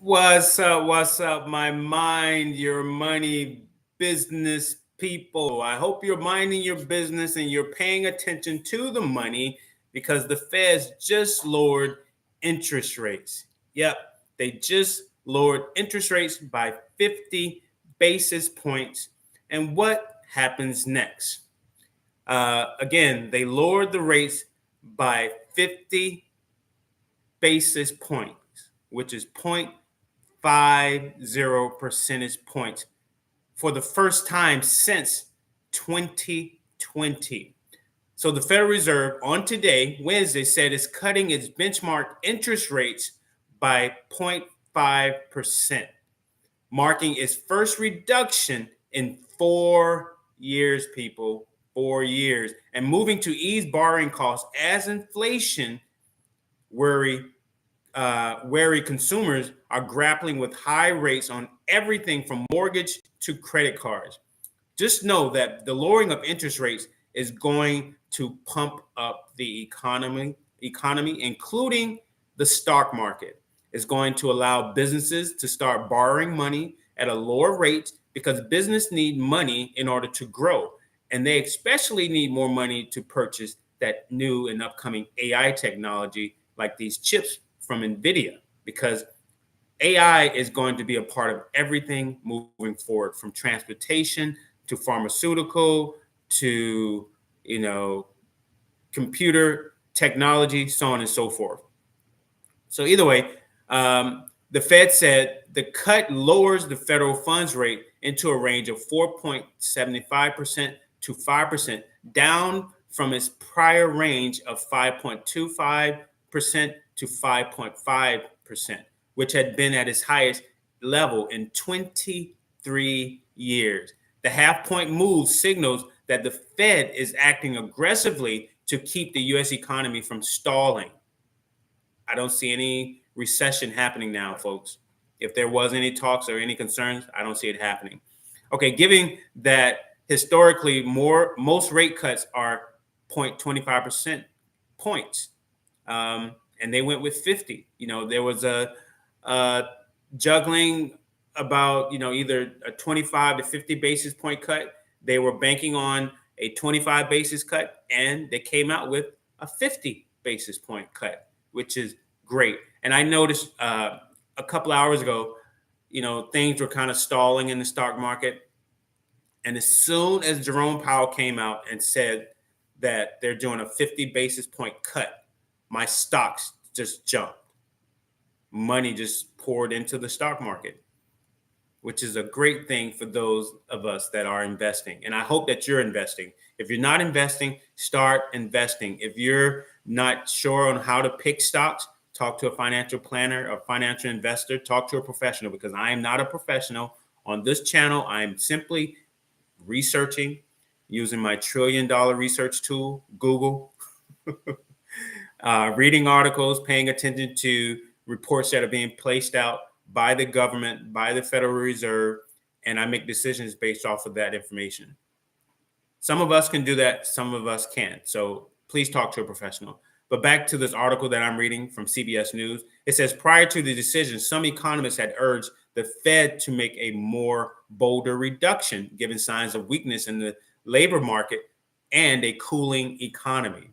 What's up, my mind, your money business people? I hope you're minding your business and you're paying attention to the money because the Feds just lowered interest rates. Yep, they just lowered interest rates by 50 basis points. And what happens next? Again, they lowered the rates by 50 basis points, which is 0.50 percentage points for the first time since 2020. So the Federal Reserve on today, Wednesday, said it's cutting its benchmark interest rates by 0.5%, marking its first reduction in 4 years, people. 4 years, and moving to ease borrowing costs as inflation worry wary consumers are grappling with high rates on everything from mortgage to credit cards. Just know that the lowering of interest rates is going to pump up the economy, including the stock market. It's going to allow businesses to start borrowing money at a lower rate because business need money in order to grow. And they especially need more money to purchase that new and upcoming AI technology like these chips from NVIDIA, because AI is going to be a part of everything moving forward, from transportation to pharmaceutical to, you know, computer technology, so on and so forth. So either way, the Fed said the cut lowers the federal funds rate into a range of 4.75% to 5%, down from its prior range of 5.25% to 5.5%, which had been at its highest level in 23 years. The half point move signals that the Fed is acting aggressively to keep the US economy from stalling. I don't see any recession happening now, folks. If there was any talks or any concerns, I don't see it happening. Okay, given that historically most rate cuts are 0.25% points, and they went with 50. There was a juggling about either a 25 to 50 basis point cut. They were banking on a 25 basis cut, and they came out with a 50 basis point cut, which is great. And I noticed a couple hours ago, things were kind of stalling in the stock market. And as soon as Jerome Powell came out and said that they're doing a 50 basis point cut, my stocks just jumped. Money just poured into the stock market, which is a great thing for those of us that are investing. And I hope that you're investing. If you're not investing, start investing. If you're not sure on how to pick stocks, talk to a financial planner, a financial investor, talk to a professional, because I am not a professional. On this channel, I'm simply researching using my $1 trillion research tool, Google, reading articles, paying attention to reports that are being placed out by the government, by the Federal Reserve, and I make decisions based off of that information. Some of us can do that, some of us can't. So please talk to a professional. But back to this article that I'm reading from CBS News. It says, prior to the decision, some economists had urged the Fed to make a more bolder reduction, given signs of weakness in the labor market and a cooling economy.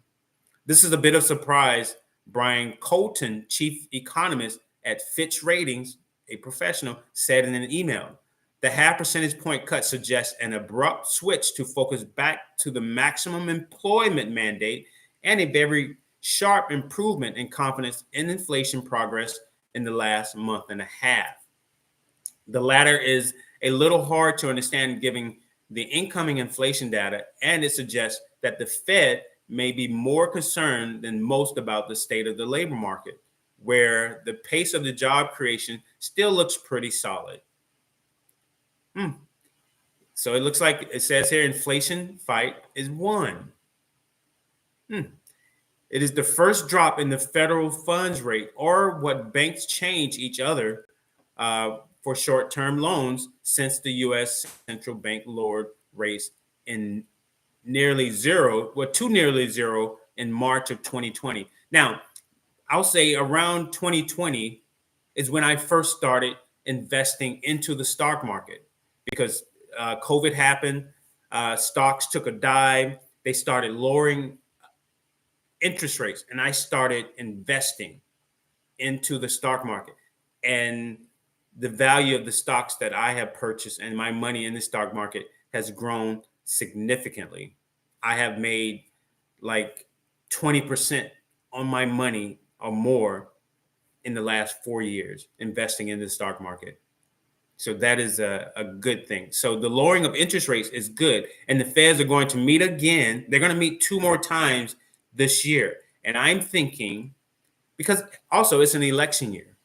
This is a bit of surprise. Brian Colton, chief economist at Fitch Ratings, a professional, said in an email. The half percentage point cut suggests an abrupt switch to focus back to the maximum employment mandate and a very sharp improvement in confidence in inflation progress in the last month and a half. The latter is a little hard to understand given the incoming inflation data, and it suggests that the Fed may be more concerned than most about the state of the labor market, where the pace of the job creation still looks pretty solid. So it looks like it says here, inflation fight is won. It is the first drop in the federal funds rate, or what banks change each other for short-term loans, since the U.S. Central Bank lowered rates to nearly zero in March of 2020. Now, I'll say around 2020 is when I first started investing into the stock market because COVID happened. Stocks took a dive. They started lowering interest rates, and I started investing into the stock market. And the value of the stocks that I have purchased and my money in the stock market has grown significantly. I have made like 20% on my money or more in the last 4 years investing in the stock market. So that is a good thing. So the lowering of interest rates is good. And the Feds are going to meet again. They're going to meet 2 more times this year. And I'm thinking, because also it's an election year.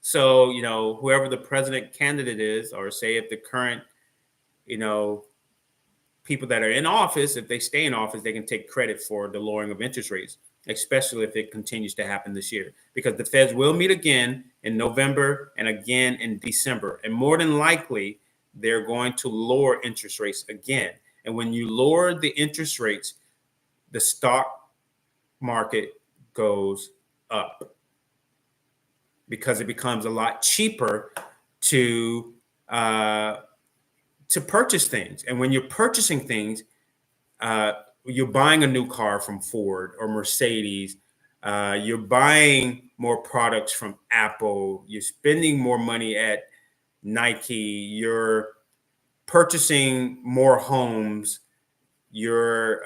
So, whoever the president candidate is, or say if the current, you know, people that are in office, if they stay in office, they can take credit for the lowering of interest rates, especially if it continues to happen this year. Because the Feds will meet again in November and again in December. And more than likely, they're going to lower interest rates again. And when you lower the interest rates, the stock market goes up because it becomes a lot cheaper to purchase things. And when you're purchasing things, you're buying a new car from Ford or Mercedes. You're buying more products from Apple. You're spending more money at Nike. You're purchasing more homes. You're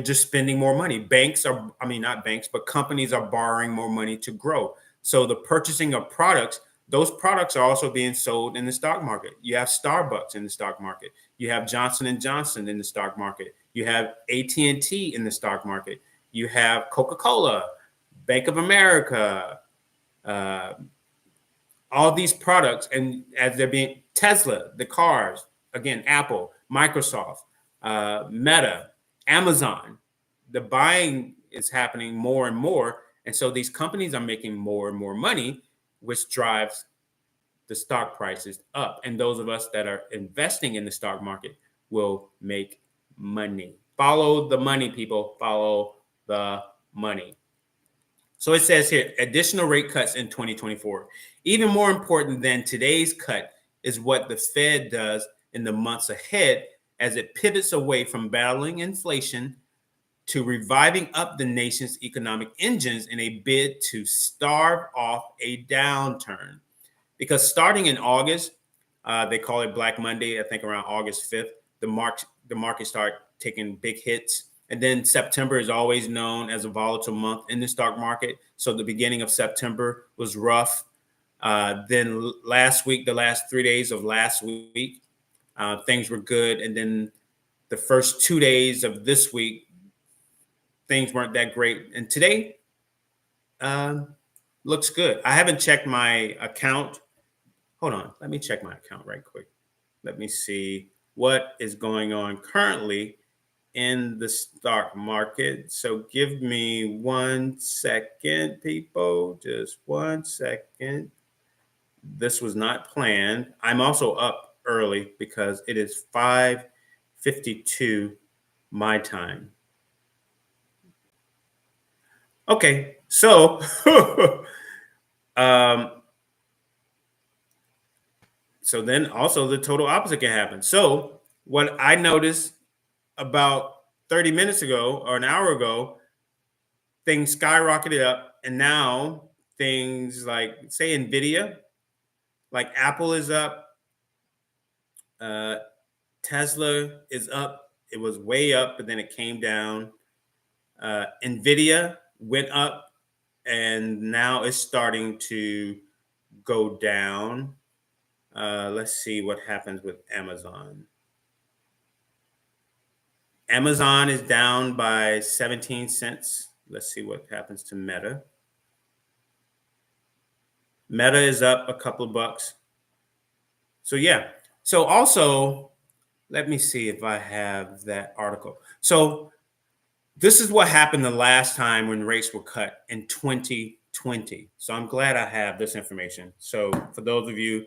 just spending more money. Not banks, but companies are borrowing more money to grow. So the purchasing of products, those products are also being sold in the stock market. You have Starbucks in the stock market. You have Johnson and Johnson in the stock market. You have AT&T in the stock market. You have Coca-Cola, Bank of America, all these products, and as they're being Tesla, the cars, again, Apple, Microsoft, Meta, Amazon, the buying is happening more and more. And so these companies are making more and more money, which drives the stock prices up. And those of us that are investing in the stock market will make money. Follow the money, people. Follow the money. So it says here, additional rate cuts in 2024. Even more important than today's cut is what the Fed does in the months ahead as it pivots away from battling inflation to reviving up the nation's economic engines in a bid to starve off a downturn. Because starting in August, they call it Black Monday, I think around August 5th, the market start taking big hits. And then September is always known as a volatile month in the stock market. So the beginning of September was rough. Then last week, the last 3 days of last week, things were good. And then the first 2 days of this week, things weren't that great. And today looks good. I haven't checked my account. Hold on. Let me check my account right quick. Let me see what is going on currently in the stock market. So give me 1 second, people. Just 1 second. This was not planned. I'm also up early because it is 5:52 my time. Okay, so so then also the total opposite can happen. So what I noticed about 30 minutes ago or an hour ago, things skyrocketed up, and now things like, say, Nvidia, like Apple is up, Tesla is up. It was way up, but then it came down. Nvidia went up, and now it's starting to go down. Let's see what happens with Amazon. Amazon is down by 17 cents. Let's see what happens to Meta. Meta is up a couple of bucks. So yeah. So also, let me see if I have that article. So this is what happened the last time when rates were cut in 2020. So I'm glad I have this information. So for those of you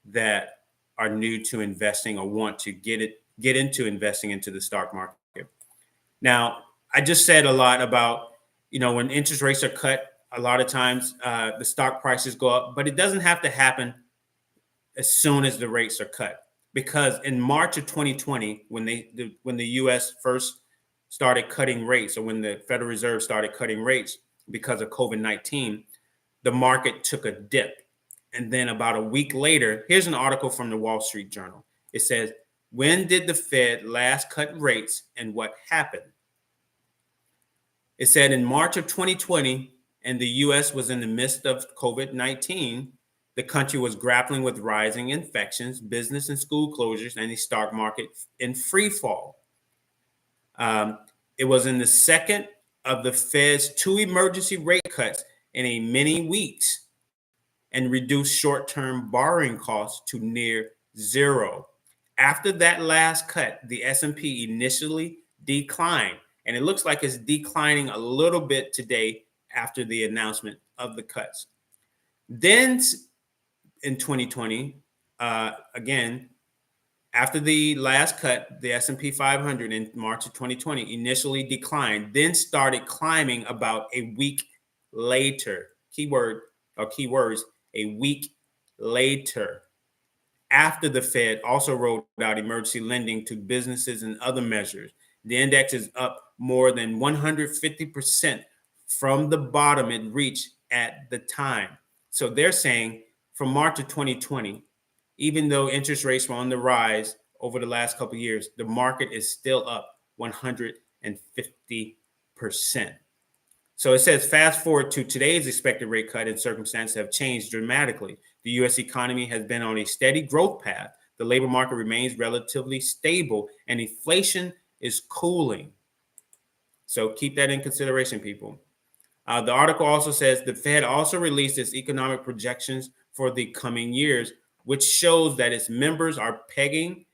that are new to investing or want to get into investing into the stock market. Now, I just said a lot about, when interest rates are cut, a lot of times the stock prices go up, but it doesn't have to happen as soon as the rates are cut. Because in March of 2020, when the U.S. first started cutting rates, or when the Federal Reserve started cutting rates because of COVID-19, the market took a dip. And then about a week later, here's an article from the Wall Street Journal. It says, when did the Fed last cut rates and what happened? It said in March of 2020, and the U.S. was in the midst of COVID-19, the country was grappling with rising infections, business and school closures, and the stock market in free fall. It was in the second of the Fed's 2 emergency rate cuts in a many weeks, and reduced short-term borrowing costs to near zero. After that last cut, the S&P initially declined, and it looks like it's declining a little bit today after the announcement of the cuts. Then in 2020, again, after the last cut, the S&P 500 in March of 2020 initially declined, then started climbing about a week later. Keyword or keywords, a week later, after the Fed also rolled out emergency lending to businesses and other measures. The index is up more than 150% from the bottom it reached at the time. So they're saying from March of 2020, even though interest rates were on the rise over the last couple of years, the market is still up 150%. So it says, fast forward to today's expected rate cut, and circumstances have changed dramatically. The U.S. economy has been on a steady growth path. The labor market remains relatively stable, and inflation is cooling. So keep that in consideration, people. The article also says the Fed also released its economic projections for the coming years, which shows that its members are pegging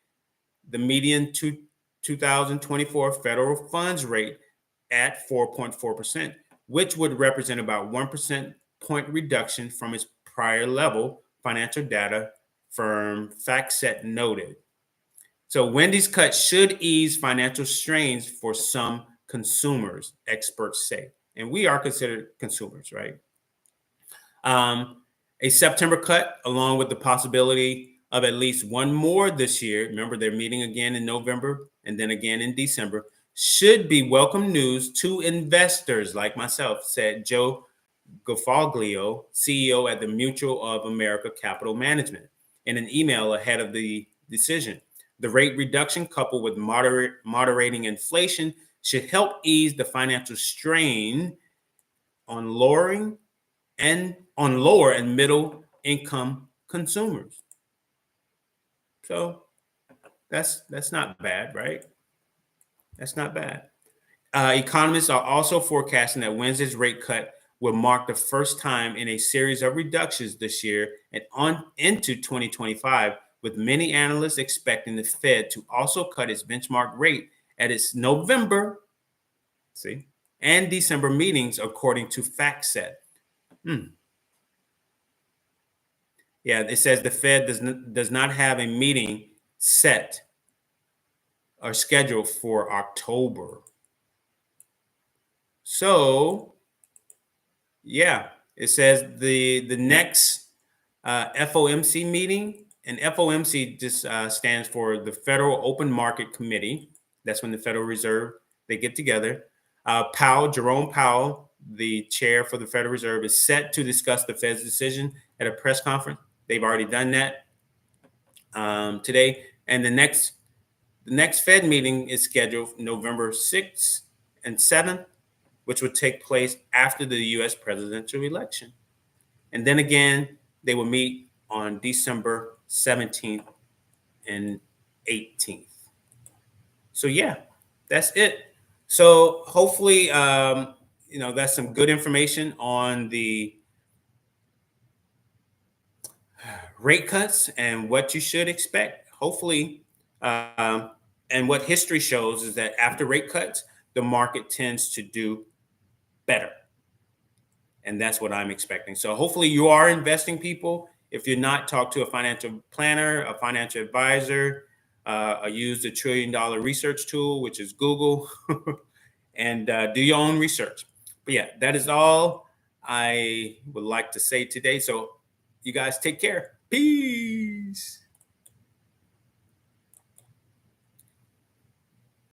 the median 2024 federal funds rate at 4.4%, which would represent about 1% point reduction from its prior level, financial data firm FactSet noted. So Wendy's cut should ease financial strains for some consumers, experts say. And we are considered consumers, right? A September cut, along with the possibility of at least one more this year. Remember, they're meeting again in November and then again in December. Should be welcome news to investors like myself, said Joe Gaffoglio, CEO at the Mutual of America Capital Management, in an email ahead of the decision. The rate reduction, coupled with moderating inflation, should help ease the financial strain on lower and middle income consumers. So that's not bad, right? That's not bad. Economists are also forecasting that Wednesday's rate cut will mark the first time in a series of reductions this year and on into 2025, with many analysts expecting the Fed to also cut its benchmark rate at its November, and December meetings, according to FactSet. Yeah, it says the Fed does not have a meeting set or scheduled for October. So, yeah, it says the next FOMC meeting, and FOMC just stands for the Federal Open Market Committee. That's when the Federal Reserve, they get together. Jerome Powell, the chair for the Federal Reserve, is set to discuss the Fed's decision at a press conference. They've already done that today. And the next Fed meeting is scheduled November 6th and 7th, which would take place after the U.S. presidential election. And then again, they will meet on December 17th and 18th. So yeah, that's it. So hopefully, that's some good information on the rate cuts and what you should expect. Hopefully, and what history shows is that after rate cuts, the market tends to do better. And that's what I'm expecting. So hopefully you are investing, people. If you're not, talk to a financial planner, a financial advisor, use the $1 trillion research tool, which is Google, and do your own research. But yeah, that is all I would like to say today. So you guys take care. Peace.